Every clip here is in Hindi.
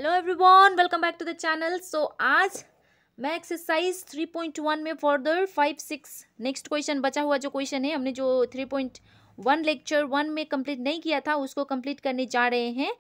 Hello everyone, welcome back to the channel. So आज मैं एक्सरसाइज 3.1 में फर्दर 5-6 नेक्स्ट क्वेश्चन बचा हुआ जो क्वेश्चन है, हमने जो 3.1 लेक्चर 1 में कंप्लीट नहीं किया था उसको कंप्लीट करने जा रहे हैं।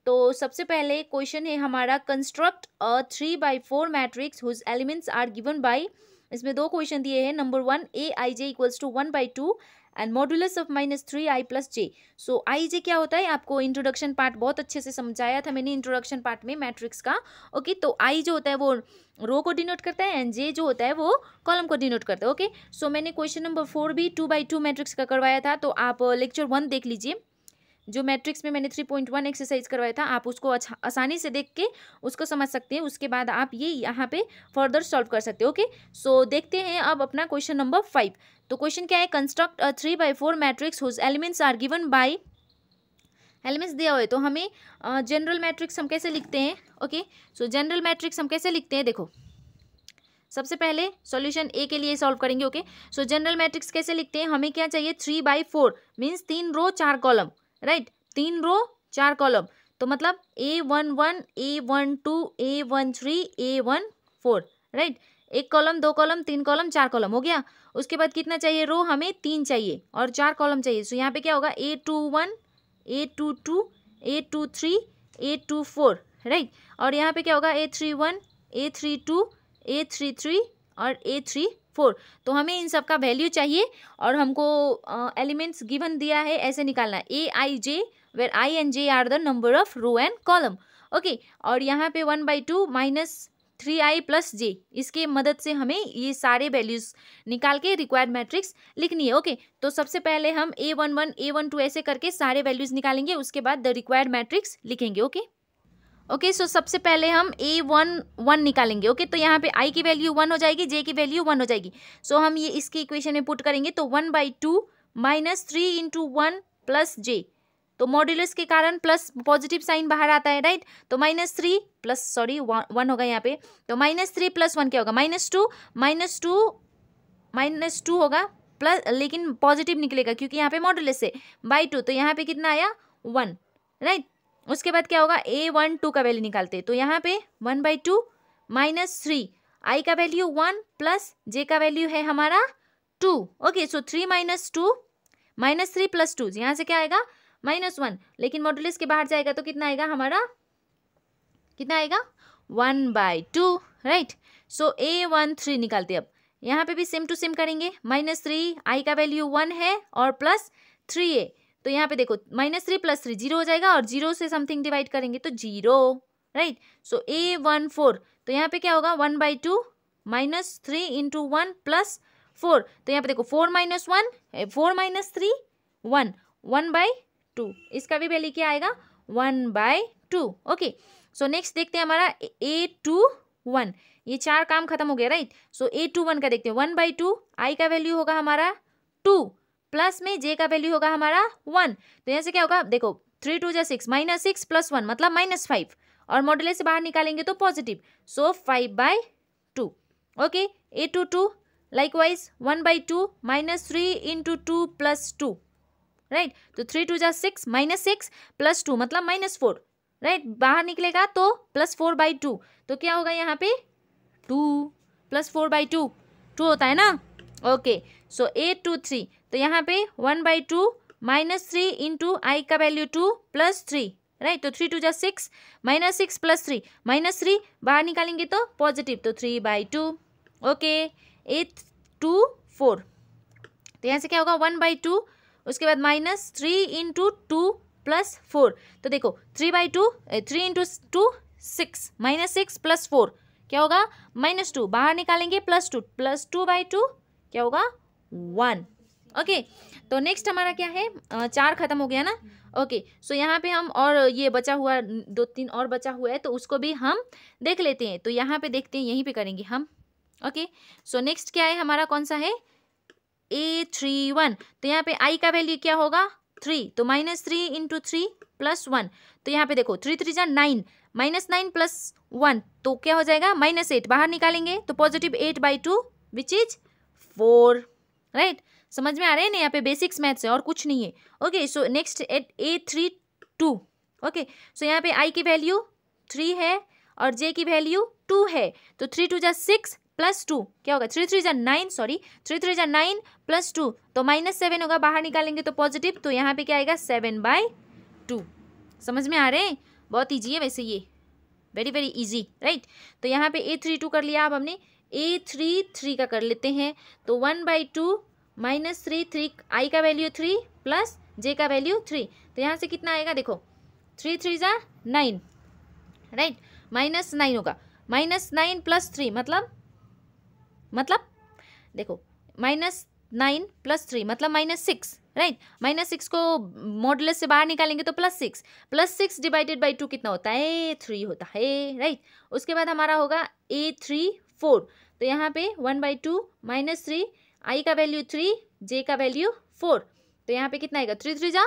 तो सबसे पहले क्वेश्चन है हमारा, construct a 3/4 matrix whose elements are given by. इसमें दो क्वेश्चन दिए हैं। Number 1, a I j equals to 1/2 and modulus of -3i + j। So i j क्या होता है, आपको इंट्रोडक्शन पार्ट बहुत अच्छे से समझाया था मैंने इंट्रोडक्शन पार्ट में मैट्रिक्स का। ओके, तो आई जो होता है वो रो को डिनोट करता है एंड जे जो होता है वो कॉलम को डिनोट करता है। ओके, सो मैंने क्वेश्चन नंबर 4 भी 2/2 मैट्रिक्स का करवाया था, तो आप लेक्चर 1 देख लीजिए। जो मैट्रिक्स में मैंने 3.1 एक्सरसाइज करवाया था, आप उसको आसानी से देख के उसको समझ सकते हैं। उसके बाद आप ये यहाँ पे फर्दर सॉल्व कर सकते हो। ओके, सो देखते हैं अब अपना क्वेश्चन नंबर 5। तो क्वेश्चन क्या है, construct a 3/4 matrix whose elements are given by. Elements दिया हुआ है तो हमें जनरल मैट्रिक्स हम कैसे लिखते हैं। ओके, सो जनरल मैट्रिक्स हम कैसे लिखते हैं, देखो सबसे पहले सॉल्यूशन ए के लिए सॉल्व करेंगे। ओके, सो जनरल मैट्रिक्स कैसे लिखते हैं, हमें क्या चाहिए, 3/4 मीन्स 3 रो 4 कॉलम, राइट। 3 रो 4 कॉलम, तो मतलब A11 A12 A13 A14, right. 1 column 2 column 3 column 4 column हो गया। उसके बाद कितना चाहिए, रो हमें 3 चाहिए और 4 कॉलम चाहिए। सो यहाँ पे क्या होगा, A21 A22 A23 A24, right. और यहाँ पे क्या होगा, A31 A32 A33 और A34। तो हमें इन सब का वैल्यू चाहिए और हमको एलिमेंट्स गिवन दिया है, ऐसे निकालना है A I J where I and J are the number of row and column. Okay, और यहाँ पे 1/2 -3i + j, इसके मदद से हमें ये सारे वैल्यूज निकाल के रिक्वायर्ड मैट्रिक्स लिखनी है। ओके, तो सबसे पहले हम A11 A12 ऐसे करके सारे वैल्यूज निकालेंगे, उसके बाद द रिक्वायर्ड मैट्रिक्स लिखेंगे। ओके, सो सबसे पहले हम A11 निकालेंगे। ओके, तो यहाँ पे i की वैल्यू 1 हो जाएगी, j की वैल्यू 1 हो जाएगी। सो हम ये इसकी इक्वेशन में पुट करेंगे, तो 1/2 -3 × 1 + j, तो मॉड्यूलस के कारण प्लस पॉजिटिव साइन बाहर आता है, राइट। तो -3 प्लस 1 होगा यहाँ पे, तो -3 + 1 क्या होगा, -2 होगा प्लस, लेकिन पॉजिटिव निकलेगा क्योंकि यहाँ पे मॉड्यूलस है, /2, तो यहाँ पे कितना आया 1, राइट। उसके बाद क्या होगा, A12 का वैल्यू निकालते हैं, तो यहाँ पे 1/2 -3, i का वैल्यू 1 प्लस j का वैल्यू है हमारा 2। ओके, सो 3 - 2 -3 + 2, यहाँ से क्या आएगा -1, लेकिन मॉड्यूलस के बाहर जाएगा तो कितना आएगा हमारा, कितना आएगा 1/2, राइट। सो A13 निकालते हैं। अब यहाँ पे भी सेम टू सेम करेंगे, -3, i का वैल्यू 1 है और प्लस 3a, तो यहाँ पे देखो -3 + 3 0 हो जाएगा और 0 से समथिंग डिवाइड करेंगे तो 0, राइट। सो A14, तो यहाँ पे क्या होगा 1/2 -3 × 1 + 4, तो यहाँ पे देखो 4 - 1 4 - 3 1 1/2, इसका भी वैल्यू क्या आएगा 1/2। ओके, सो नेक्स्ट देखते हैं हमारा A21, ये 4 काम खत्म हो गया, राइट। सो A21 का देखते हैं, 1/2 i का वैल्यू होगा हमारा 2 प्लस में j का वैल्यू होगा हमारा 1, तो यहाँ से क्या होगा, देखो 3 2 = 6 -6 + 1 मतलब -5, और मॉड्यूलस से बाहर निकालेंगे तो पॉजिटिव, सो 5/2। Okay, A22 likewise 1/2 -3 × 2 + 2, right. तो 3 2 = 6 -6 + 2 मतलब -4, राइट। बाहर निकलेगा तो +4/2, तो क्या होगा यहाँ पे 2 + 4/2 2 होता है ना। ओके, सो A23, तो यहाँ पे 1/2 -3 × i का वैल्यू 2 + 3, राइट। तो 3 2 = 6 -6 + 3 -3 बाहर निकालेंगे तो पॉजिटिव, तो 3/2। ओके, A24, तो यहाँ से क्या होगा 1/2, उसके बाद -3 × 2 + 4, तो देखो 3/2 3 × 2 6 -6 + 4 क्या होगा -2, बाहर निकालेंगे +2 + 2/2 क्या होगा 1। ओके, तो नेक्स्ट हमारा क्या है, 4 खत्म हो गया ना। ओके, सो यहाँ पे हम और ये बचा हुआ 2-3 और बचा हुआ है, तो उसको भी हम देख लेते हैं। तो यहाँ पे देखते हैं, यहीं पे करेंगे हम। ओके, सो नेक्स्ट क्या है हमारा, कौन सा है A31, तो यहाँ पे i का वैल्यू क्या होगा 3, तो -3 × 3 + 1, तो यहाँ पे देखो 3 3 = 9 -9 + 1 तो क्या हो जाएगा -8, बाहर निकालेंगे तो पॉजिटिव 8/2 विच इज 4, राइट। समझ में आ रहे हैं ना, यहाँ पे बेसिक्स मैथ्स है और कुछ नहीं है। Okay, so next at A32। Okay, so यहाँ पे i की वैल्यू 3 है और j की वैल्यू 2 है, तो 3 2 जा 6 प्लस 2 क्या होगा, 3 3 जा 9, सॉरी 3 3 जा 9 प्लस 2 तो -7 होगा, बाहर निकालेंगे तो पॉजिटिव, तो यहाँ पे क्या आएगा 7/2। समझ में आ रहे हैं, बहुत ईजी है वैसे ये, वेरी वेरी इजी, राइट। तो यहाँ पे A32 कर लिया, अब हमने A33 का कर लेते हैं, तो 1/2 -3 3 i का वैल्यू 3 प्लस j का वैल्यू 3, तो यहाँ से कितना आएगा देखो 3 3 जा 9, राइट, -9 होगा, -9 प्लस 3 मतलब देखो -9 प्लस 3 मतलब -6, राइट। -6 को मॉडुलस से बाहर निकालेंगे तो +6 डिवाइडेड बाई 2 कितना होता है, 3 होता है, राइट। उसके बाद हमारा होगा A34, तो यहाँ पे 1/2 -3 i का वैल्यू 3 j का वैल्यू 4, तो यहाँ पे कितना आएगा 3 3 जा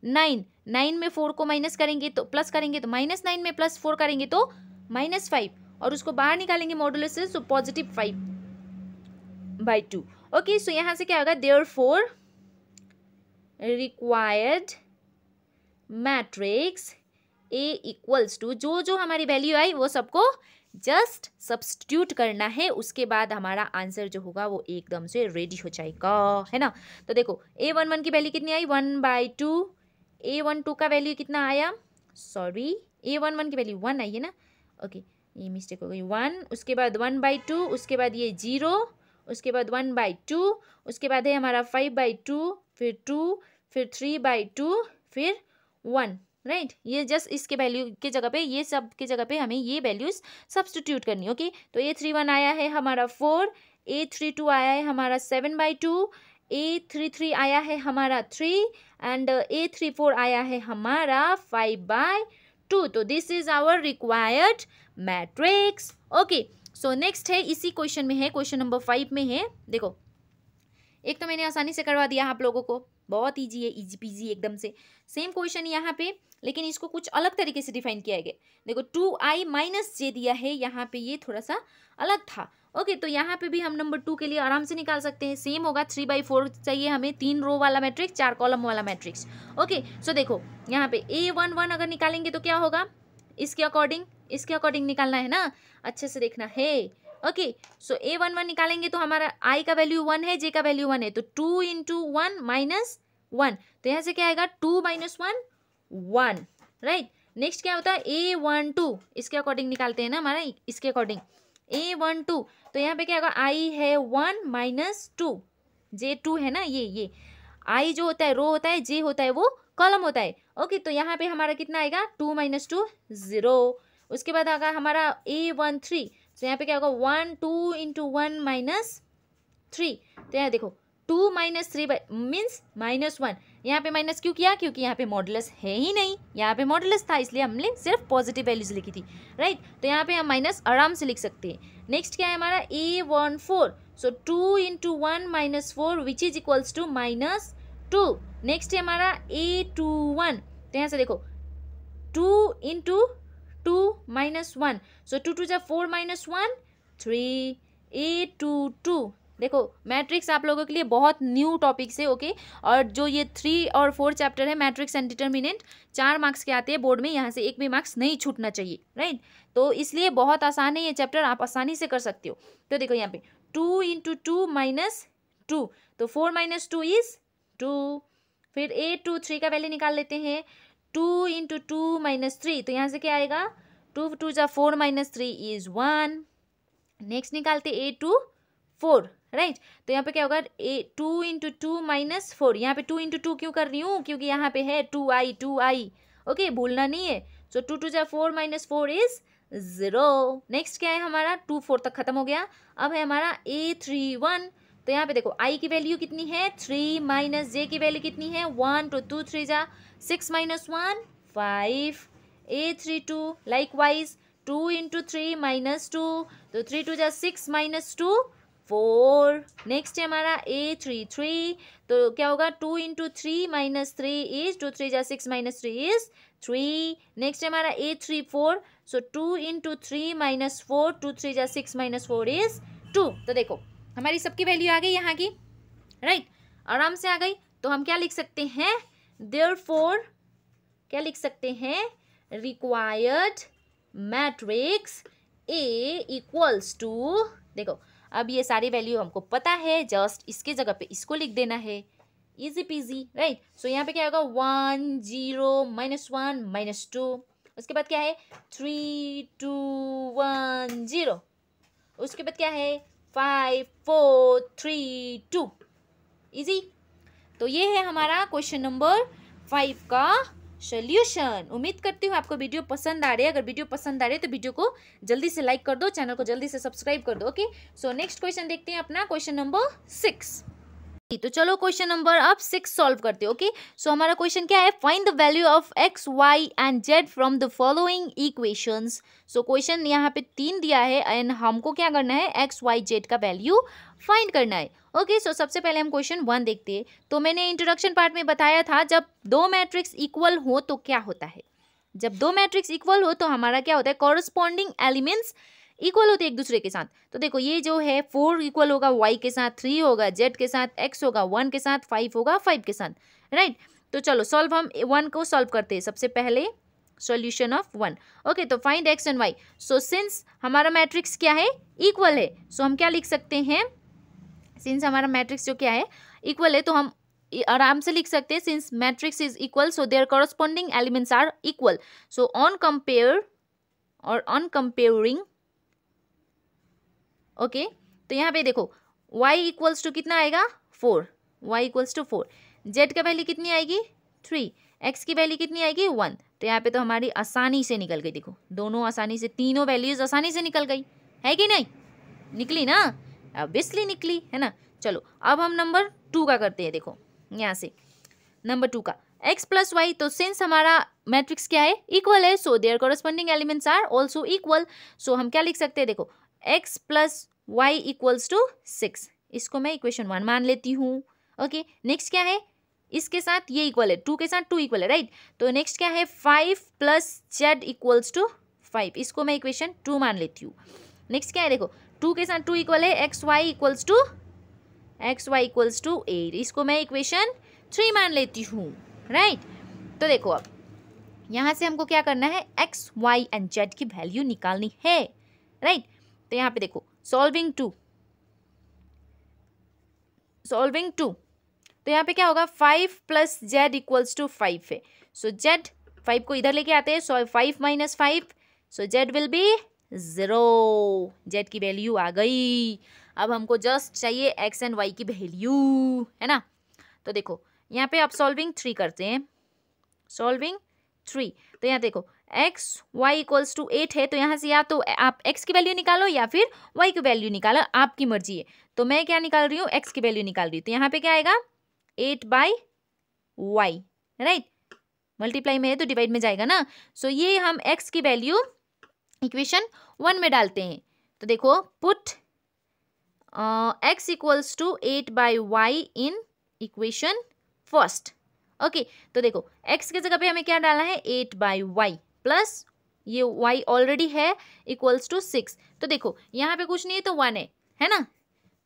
9, 9 में 4 को माइनस करेंगे तो प्लस करेंगे तो -9 में +4 करेंगे तो -5, और उसको बाहर निकालेंगे मॉडुलस से तो +5/2। ओके, सो यहाँ से क्या होगा, therefore required matrix A equals to, जो हमारी वैल्यू आई वो सबको जस्ट सब्स्टिट्यूट करना है, उसके बाद हमारा आंसर जो होगा वो एकदम से रेडी हो जाएगा, है ना। तो देखो A11 की वैल्यू कितनी आई 1/2, A12 का वैल्यू कितना आया, सॉरी A11 की वैल्यू 1 आई है ना, ओके ये मिस्टेक हो गई 1, उसके बाद 1/2, उसके बाद ये 0, उसके बाद 1/2, उसके बाद है हमारा 5/2, फिर 2, फिर 3/2, फिर 1, राइट। ये जस्ट इसके वैल्यू के जगह पे, ये सब के जगह पे हमें ये वैल्यूज सब्स्टिट्यूट करनी, ओके। तो A31 आया है हमारा 4, A32 आया है हमारा 7/2, A33 आया है हमारा 3 एंड A34 आया है हमारा 5/2, तो this is our required matrix, okay. So next है, इसी क्वेश्चन में है, क्वेश्चन नंबर 5 में है, देखो एक तो मैंने आसानी से करवा दिया आप लोगों को, बहुत इजी है, इजी पीजी एकदम से। सेम क्वेश्चन यहाँ पे, लेकिन इसको कुछ अलग तरीके से डिफाइन किया गया, देखो 2i - j दिया है, यहाँ पे ये थोड़ा सा अलग था, ओके। तो यहाँ पे भी हम नंबर 2 के लिए आराम से निकाल सकते हैं, सेम होगा 3/4 चाहिए हमें, 3 रो वाला मैट्रिक्स 4 कॉलम वाला मैट्रिक्स, ओके। सो देखो यहाँ पे A11 अगर निकालेंगे तो क्या होगा, इसके अकॉर्डिंग निकालना है ना, अच्छे से देखना है, ओके। सो A11 निकालेंगे तो हमारा i का वैल्यू 1 है, j का वैल्यू 1 है, तो 2 × 1 - 1, तो यहाँ से क्या आएगा 2 - 1 1, राइट। नेक्स्ट क्या होता है A12, इसके अकॉर्डिंग निकालते हैं ना हमारा, इसके अकॉर्डिंग A12, तो यहाँ पे क्या होगा i है 1 - 2, j 2 है ना, ये i जो होता है रो होता है, j होता है वो कॉलम होता है, ओके। तो यहाँ पे हमारा कितना आएगा 2 - 2 0, उसके बाद आएगा हमारा A13, तो यहाँ पे क्या होगा 1 2 × 1 - 3, तो यहाँ देखो 2 - 3 मीन्स -1, यहाँ पे माइनस क्यों किया, क्योंकि यहाँ पे मॉडुलस है ही नहीं, यहाँ पे मॉडुलस था इसलिए हमने सिर्फ पॉजिटिव वैल्यूज लिखी थी, राइट। तो यहाँ पे हम माइनस आराम से लिख सकते हैं। नेक्स्ट क्या है हमारा A14, so 2 × 1 - 4 which is equals to -2। Next है हमारा A21, तो यहाँ से देखो 2 × 2 - 1, सो 2 2 जा 4 - 1 3, A22, देखो मैट्रिक्स आप लोगों के लिए बहुत न्यू टॉपिक्स है, ओके। और जो ये 3 और 4 चैप्टर है मैट्रिक्स एंड डिटर्मिनेंट, 4 मार्क्स के आते हैं बोर्ड में, यहाँ से एक भी मार्क्स नहीं छूटना चाहिए, राइट। तो इसलिए बहुत आसान है ये चैप्टर, आप आसानी से कर सकते हो। तो देखो यहाँ पे 2 × 2 - 2, तो 4 - 2 इज 2, फिर A23 का वैल्यू निकाल लेते हैं, 2 × 2 - 3, तो यहाँ से क्या आएगा 2 2 जा 4 - 3 इज 1। नेक्स्ट निकालते A24, राइट। तो यहाँ पे क्या होगा 2 × 2 - 4, यहाँ पे 2 × 2 क्यों कर रही हूँ, क्योंकि यहाँ पे है 2i, ओके, भूलना नहीं है। सो 2 2 जा 4 - 4 इज 0। नेक्स्ट क्या है हमारा 2 4 तक खत्म हो गया, अब है हमारा A31, तो यहाँ पे देखो i की वैल्यू कितनी है 3 - j की वैल्यू कितनी है 1, तो 2 3 जा 6 - 1 5। A32 लाइकवाइज 2 × 3 - 2, तो 3 2 जा 6 - 2 4। नेक्स्ट है हमारा A33, तो क्या होगा 2 × 3 - 3 इज 2 3 जा 6 - 3 इज 3। नेक्स्ट है हमारा A34, सो 2 × 3 - 4, 2 3 जा 6 - 4 इज 2। तो देखो हमारी सबकी वैल्यू आ गई यहाँ की, राइट, आराम से आ गई। तो हम क्या लिख सकते हैं, देयरफॉर क्या लिख सकते हैं, required matrix A equals to, देखो अब ये सारी वैल्यू हमको पता है, जस्ट इसके जगह पे इसको लिख देना है, इजी पीजी, राइट। सो यहाँ पे क्या होगा 1 0 -1 -2, उसके बाद क्या है 3 2 1 0, उसके बाद क्या है 5 4 3 2, इजी। तो ये है हमारा क्वेश्चन नंबर 5 का सोल्यूशन। उम्मीद करती हूँ आपको वीडियो पसंद आ रही है। अगर वीडियो पसंद आ रही है तो वीडियो को जल्दी से लाइक कर दो, चैनल को जल्दी से सब्सक्राइब कर दो। ओके, सो नेक्स्ट क्वेश्चन देखते हैं अपना, क्वेश्चन नंबर 6। तो चलो क्वेश्चन नंबर अब 6 सॉल्व करते हैं। ओके, सो हमारा क्वेश्चन क्या है, find the value of x, y and z from the following equations. So question यहाँ पे 3 दिया है एंड हमको क्या करना है, x, y, z का वैल्यू फाइंड करना है। ओके, सो सबसे पहले हम क्वेश्चन 1 देखते हैं। तो मैंने इंट्रोडक्शन पार्ट में बताया था, जब दो मैट्रिक्स इक्वल हो तो क्या होता है, जब दो मैट्रिक्स इक्वल हो तो हमारा क्या होता है, कॉरस्पॉन्डिंग एलिमेंट्स इक्वल होते हैं एक दूसरे के साथ। तो देखो ये जो है 4 इक्वल होगा y के साथ, 3 होगा z के साथ, x होगा 1 के साथ, 5 होगा 5 के साथ, राइट। तो चलो सॉल्व, हम 1 को सॉल्व करते हैं। सबसे पहले सॉल्यूशन ऑफ 1। ओके, तो find x and y। So since हमारा मैट्रिक्स क्या है, इक्वल है, सो हम क्या लिख सकते हैं, सिंस हमारा मैट्रिक्स जो क्या है इक्वल है, तो हम आराम से लिख सकते हैं, since matrix is equal so their corresponding elements are equal. So on compare और ऑन कंपेयरिंग, ओके, तो यहाँ पे देखो y इक्वल्स टू कितना आएगा 4, y इक्वल्स टू 4, z का वैल्यू कितनी आएगी 3, x की वैल्यू कितनी आएगी 1। तो यहाँ पे तो हमारी आसानी से निकल गई, देखो दोनों आसानी से, तीनों वैल्यूज आसानी से निकल गई, है कि नहीं, निकली ना, ऑब्वियसली निकली है ना। चलो अब हम नंबर 2 का करते हैं। देखो यहाँ से नंबर 2 का x प्लस वाई, तो सिंस हमारा मैट्रिक्स क्या है इक्वल है, so their corresponding elements are also equal. So हम क्या लिख सकते हैं, देखो x plus Y equals to 6, इसको मैं इक्वेशन 1 मान लेती हूँ। ओके, नेक्स्ट क्या है, इसके साथ ये इक्वल है, 2 के साथ 2 इक्वल है, राइट। तो नेक्स्ट क्या है 5 प्लस जेड इक्वल्स टू 5, इसको मैं इक्वेशन 2 मान लेती हूँ। नेक्स्ट क्या है, देखो 2 के साथ 2 इक्वल है, एक्स वाई इक्वल्स टू 8, इसको मैं इक्वेशन 3 मान लेती हूँ, राइट। तो देखो अब यहाँ से हमको क्या करना है, एक्स वाई एंड जेड की वैल्यू निकालनी है, राइट। तो यहाँ पे देखो सॉल्विंग 2, तो यहाँ पे क्या होगा 5 प्लस जेड इक्वल्स टू 5 है। सो जेड 5 को इधर लेके आते हैं, सो 5 minus 5, so Z will be 0, Z की वैल्यू आ गई। अब हमको जस्ट चाहिए एक्स एंड वाई की वैल्यू, है ना। तो देखो यहाँ पे आप सॉल्विंग 3 करते हैं, सॉल्विंग 3, तो यहाँ देखो एक्स वाई इक्वल्स टू 8 है, तो यहाँ से या तो आप एक्स की वैल्यू निकालो या फिर वाई की वैल्यू निकालो, आपकी मर्जी है। तो मैं क्या निकाल रही हूँ, एक्स की वैल्यू निकाल रही हूँ। तो यहाँ पे क्या आएगा 8/y, राइट, मल्टीप्लाई में है तो डिवाइड में जाएगा ना। सो ये हम एक्स की वैल्यू इक्वेशन 1 में डालते हैं। तो देखो put x equals to 8/y in equation first. Okay, तो देखो x के जगह पे हमें क्या डालना है 8/y प्लस ये y ऑलरेडी है इक्वल्स टू 6। तो देखो यहाँ पे कुछ नहीं है तो 1 है ना,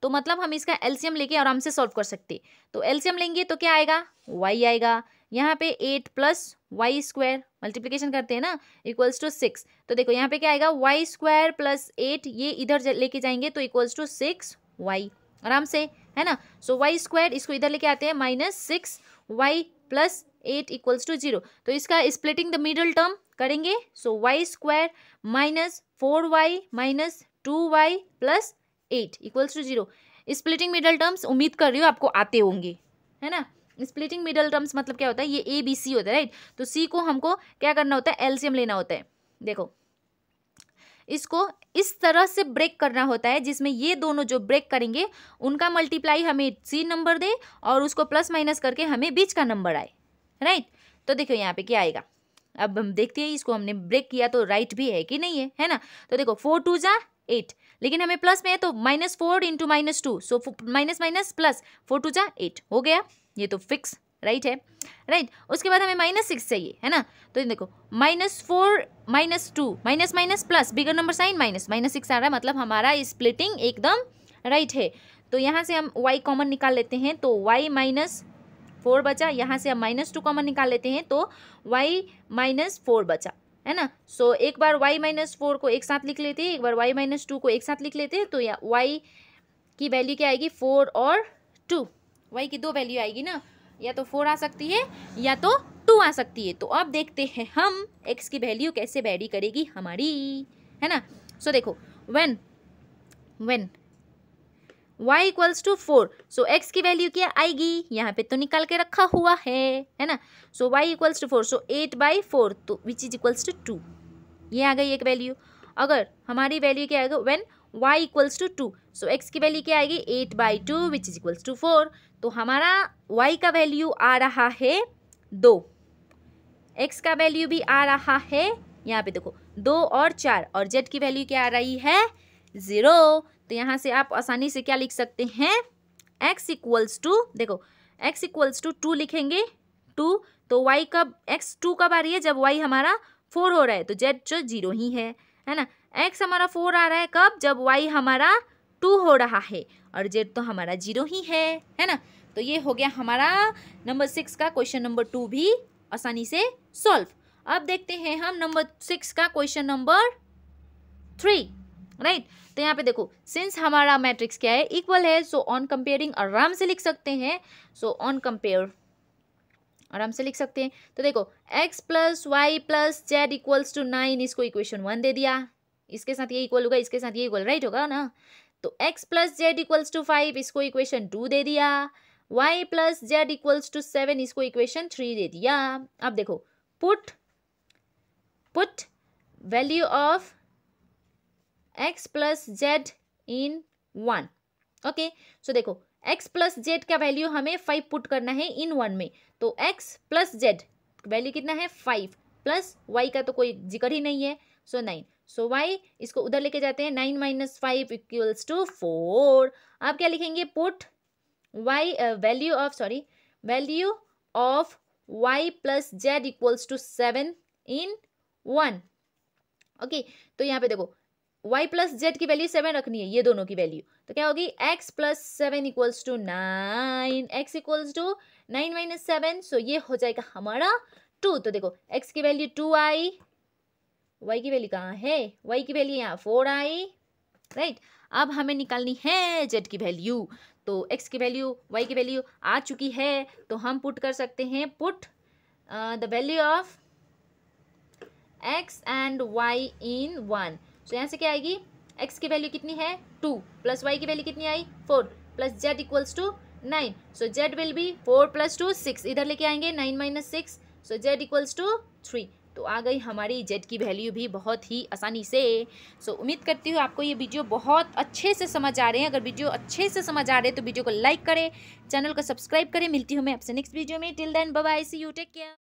तो मतलब हम इसका एलसीएम लेके आराम से सॉल्व कर सकते। तो एलसीएम लेंगे तो क्या आएगा y आएगा, यहाँ पे 8 प्लस वाई स्क्वायर मल्टीप्लिकेशन करते हैं ना इक्वल्स टू 6। तो देखो यहाँ पे क्या आएगा वाई स्क्वायर प्लस 8, ये इधर लेके जाएंगे तो इक्वल्स टू 6y, आराम से, है ना। सो वाई स्क्वायर इसको इधर लेके आते हैं -6y प्लस 8 इक्वल्स टू 0। तो इसका स्प्लिटिंग द मिडल टर्म करेंगे, so Y square minus 4y minus 2y plus 8 equals to 0। Splitting middle terms उम्मीद कर रही हूँ आपको आते होंगे, है ना। स्प्लिटिंग मिडल टर्म्स मतलब क्या होता है, ये ए बी सी होता है, राइट। तो सी को हमको क्या करना होता है, एलसीएम लेना होता है। देखो इसको इस तरह से ब्रेक करना होता है जिसमें ये दोनों जो ब्रेक करेंगे उनका मल्टीप्लाई हमें सी नंबर दे और उसको प्लस माइनस करके हमें बीच का नंबर आए, राइट। तो देखो यहाँ पे क्या आएगा, अब हम देखते हैं इसको हमने ब्रेक किया तो राइट भी है कि नहीं है ना। तो देखो 4 2 जा 8, लेकिन हमें प्लस में है तो -4 into -2, so minus minus plus 4 2 जा 8 हो गया, ये तो फिक्स राइट है, राइट। उसके बाद हमें -6 चाहिए, है ना। तो देखो -4 -2 minus minus plus bigger number sign -6 आ रहा है, मतलब हमारा स्प्लिटिंग एकदम राइट है। तो यहाँ से हम y कॉमन निकाल लेते हैं तो y -4 बचा, यहाँ से हम -2 कॉमन निकाल लेते हैं तो y -4 बचा, है ना। सो एक बार y माइनस 4 को एक साथ लिख लेते हैं, एक बार y माइनस 2 को एक साथ लिख लेते हैं, तो या y की वैल्यू क्या आएगी 4 और 2, y की दो वैल्यू आएगी ना, या तो 4 आ सकती है या तो 2 आ सकती है। तो अब देखते हैं हम x की वैल्यू कैसे वेरी करेगी हमारी, है ना। सो देखो when y equals to 4, so x की वैल्यू क्या आएगी, यहाँ पे तो निकाल के रखा हुआ है ना। सो y इक्वल्स टू 4, सो 8/4, तो विच इज इक्वल्स टू 2, ये आ गई एक वैल्यू। अगर हमारी वैल्यू क्या आएगा when y equals to 2, so x की वैल्यू क्या आएगी 8/2 विच इज इक्वल्स टू 4, तो हमारा y का वैल्यू आ रहा है 2, x का वैल्यू भी आ रहा है यहाँ पे देखो 2 और 4, और z की वैल्यू क्या आ रही है 0। तो यहाँ से आप आसानी से क्या लिख सकते हैं, x इक्वल्स टू, देखो x इक्वल्स टू 2 लिखेंगे 2, तो y कब x 2 कब आ रही है, जब y हमारा 4 हो रहा है, तो z जो 0 ही है ना। x हमारा 4 आ रहा है कब, जब y हमारा 2 हो रहा है, और z तो हमारा 0 ही है ना। तो ये हो गया हमारा नंबर 6 का क्वेश्चन नंबर 2 भी आसानी से सॉल्व। अब देखते हैं हम नंबर 6 का क्वेश्चन नंबर 3, राइट। तो यहाँ पे देखो सिंस हमारा मैट्रिक्स क्या है, इक्वल है, सो ऑन कंपेयरिंग आराम से लिख सकते हैं, सो ऑन कंपेयर आराम से लिख सकते हैं। तो देखो x plus y plus Z equals to 9, इसको इक्वेशन 1 दे दिया, इसके साथ ये इक्वल होगा, इसके साथ ये इक्वल, राइट होगा ना। तो x plus Z equals to 5, इसको इक्वेशन 2 दे दिया, y plus Z equals to 7, इसको इक्वेशन 3 दे दिया। अब देखो put value of x plus Z in 1, okay. So देखो x प्लस जेड का वैल्यू हमें 5 पुट करना है इन 1 में, तो x प्लस जेड वैल्यू कितना है 5, प्लस y का तो कोई जिक्र ही नहीं है, सो 9, सो y इसको उधर लेके जाते हैं, 9 माइनस 5 इक्वल्स टू 4। आप क्या लिखेंगे, put y value of y plus Z equals to 7 in 1, okay. तो यहाँ पे देखो y प्लस जेड की वैल्यू 7 रखनी है, ये दोनों की वैल्यू, तो क्या होगी x plus 7 equals to 9, x equals to 9 minus 7, so ये हो जाएगा हमारा 2। तो देखो x की वैल्यू 2 आई, y की वैल्यू कहाँ है, y की वैल्यू यहाँ 4 आई, राइट। अब हमें निकालनी है z की वैल्यू, तो x की वैल्यू y की वैल्यू आ चुकी है, तो हम पुट कर सकते हैं, put the value of x and y इन 1, तो यहाँ से क्या आएगी, x की वैल्यू कितनी है 2, प्लस y की वैल्यू कितनी आई 4, plus z equals to 9, so z will be 4 plus 2 6, इधर लेके आएंगे 9 minus 6, so z equals to 3। तो आ गई हमारी z की वैल्यू भी बहुत ही आसानी से। सो उम्मीद करती हूँ आपको ये वीडियो बहुत अच्छे से समझ आ रहे हैं। अगर वीडियो अच्छे से समझ आ रहे हैं तो वीडियो को लाइक करें, चैनल को सब्सक्राइब करें। मिलती हूँ मैं आपसे नेक्स्ट वीडियो में, till then bye bye, see you, take care.